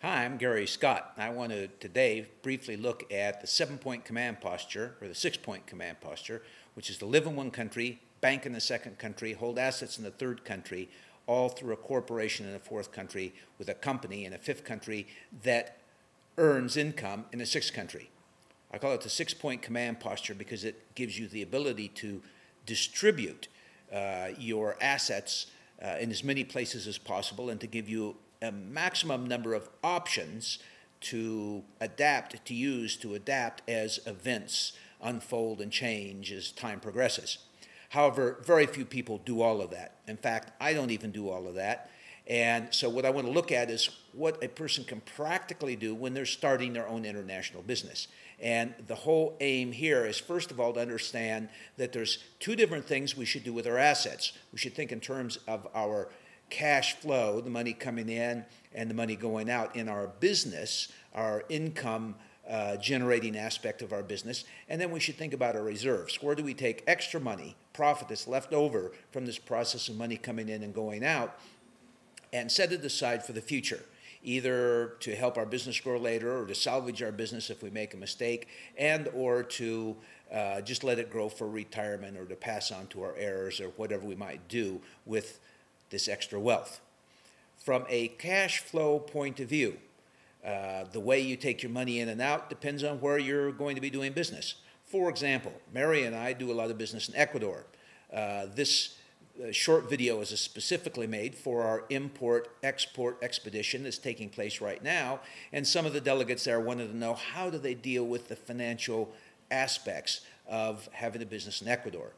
Hi, I'm Gary Scott. I want to today briefly look at the 7-point command posture, or the 6-point command posture, which is to live in one country, bank in the second country, hold assets in the third country, all through a corporation in a fourth country, with a company in a fifth country that earns income in a sixth country. I call it the 6-point command posture because it gives you the ability to distribute your assets in as many places as possible and to give you a maximum number of options to adapt as events unfold and change as time progresses. However, very few people do all of that. In fact, I don't even do all of that. And so what I want to look at is what a person can practically do when they're starting their own international business. And the whole aim here is, first of all, to understand that there's two different things we should do with our assets. We should think in terms of our cash flow, the money coming in and the money going out in our business, our income generating aspect of our business. And then we should think about our reserves. Where do we take extra money, profit that's left over from this process of money coming in and going out, and set it aside for the future, either to help our business grow later or to salvage our business if we make a mistake, and or to just let it grow for retirement or to pass on to our heirs or whatever we might do with this extra wealth. From a cash flow point of view, the way you take your money in and out depends on where you're going to be doing business. For example, Mary and I do a lot of business in Ecuador. This short video is specifically made for our import-export expedition that's taking place right now, and some of the delegates there wanted to know how do they deal with the financial aspects of having a business in Ecuador.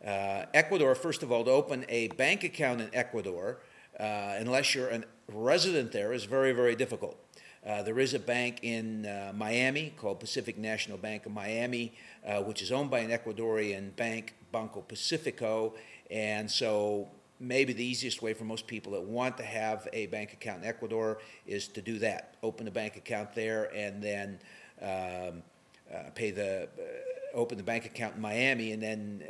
Ecuador, first of all, to open a bank account in Ecuador, unless you're a resident there, is very, very difficult. There is a bank in Miami called Pacific National Bank of Miami, which is owned by an Ecuadorian bank, Banco Pacifico, and so maybe the easiest way for most people that want to have a bank account in Ecuador is to do that. Open a bank account there and then open the bank account in Miami, and then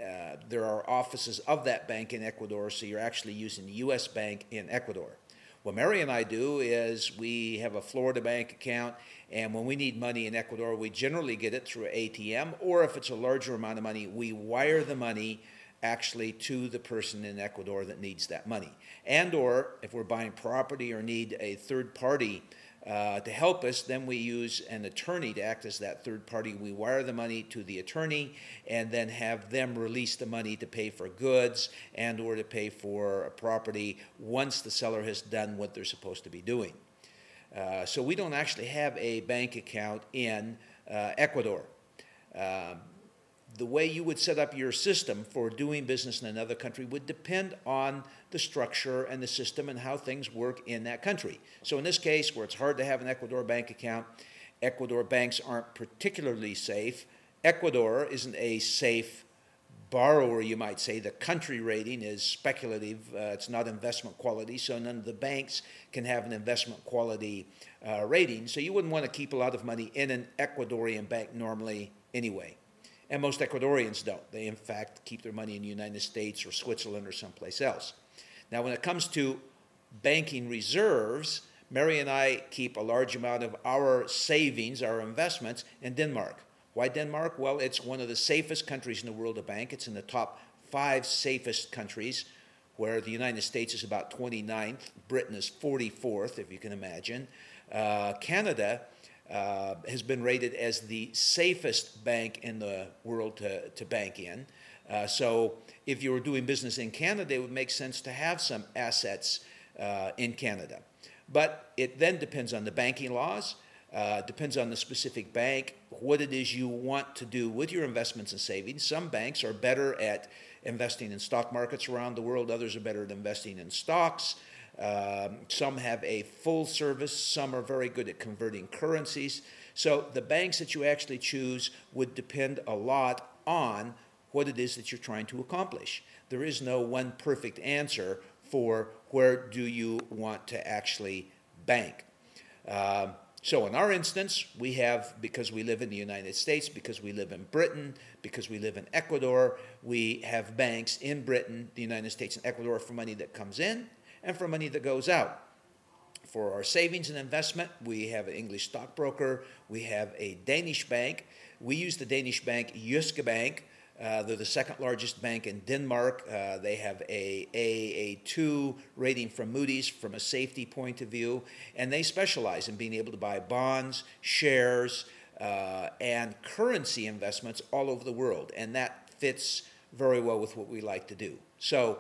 there are offices of that bank in Ecuador, so you're actually using the U.S. bank in Ecuador. What Mary and I do is we have a Florida bank account, and when we need money in Ecuador, we generally get it through an ATM, or if it's a larger amount of money, we wire the money actually to the person in Ecuador that needs that money. And or if we're buying property or need a third party to help us, then we use an attorney to act as that third party. We wire the money to the attorney and then have them release the money to pay for goods and or to pay for a property once the seller has done what they're supposed to be doing. So we don't actually have a bank account in Ecuador. The way you would set up your system for doing business in another country would depend on the structure and the system and how things work in that country. So in this case, where it's hard to have an Ecuador bank account, Ecuador banks aren't particularly safe. Ecuador isn't a safe borrower, you might say. The country rating is speculative. It's not investment quality, so none of the banks can have an investment quality rating. So you wouldn't want to keep a lot of money in an Ecuadorian bank normally anyway. And most Ecuadorians don't. They, in fact, keep their money in the United States or Switzerland or someplace else. Now, when it comes to banking reserves, Mary and I keep a large amount of our savings, our investments, in Denmark. Why Denmark? Well, it's one of the safest countries in the world to bank. It's in the top 5 safest countries, where the United States is about 29th. Britain is 44th, if you can imagine. Canada has been rated as the safest bank in the world to bank in. So if you were doing business in Canada, it would make sense to have some assets in Canada. But it then depends on the banking laws, depends on the specific bank, what it is you want to do with your investments and savings. Some banks are better at investing in stock markets around the world. Others are better at investing in stocks. Some have a full service. Some are very good at converting currencies. So the banks that you actually choose would depend a lot on what it is that you're trying to accomplish. There is no one perfect answer for where do you want to actually bank. So in our instance, we have, because we live in the United States, because we live in Britain, because we live in Ecuador, we have banks in Britain, the United States, and Ecuador for money that comes in and for money that goes out. For our savings and investment, we have an English stockbroker. We have a Danish bank. We use the Danish bank Jyske Bank. They're the second largest bank in Denmark. They have a AA2 rating from Moody's from a safety point of view, and they specialize in being able to buy bonds, shares, and currency investments all over the world, and that fits very well with what we like to do. So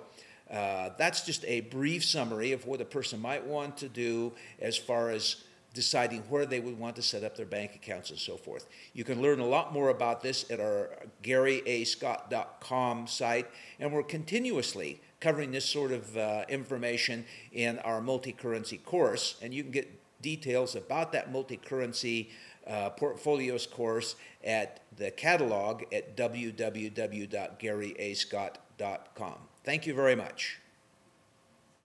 that's just a brief summary of what a person might want to do as far as deciding where they would want to set up their bank accounts and so forth. You can learn a lot more about this at our GaryAScott.com site, and we're continuously covering this sort of information in our multi-currency course, and you can get details about that multi-currency portfolios course at the catalog at www.GaryAScott.com. Thank you very much.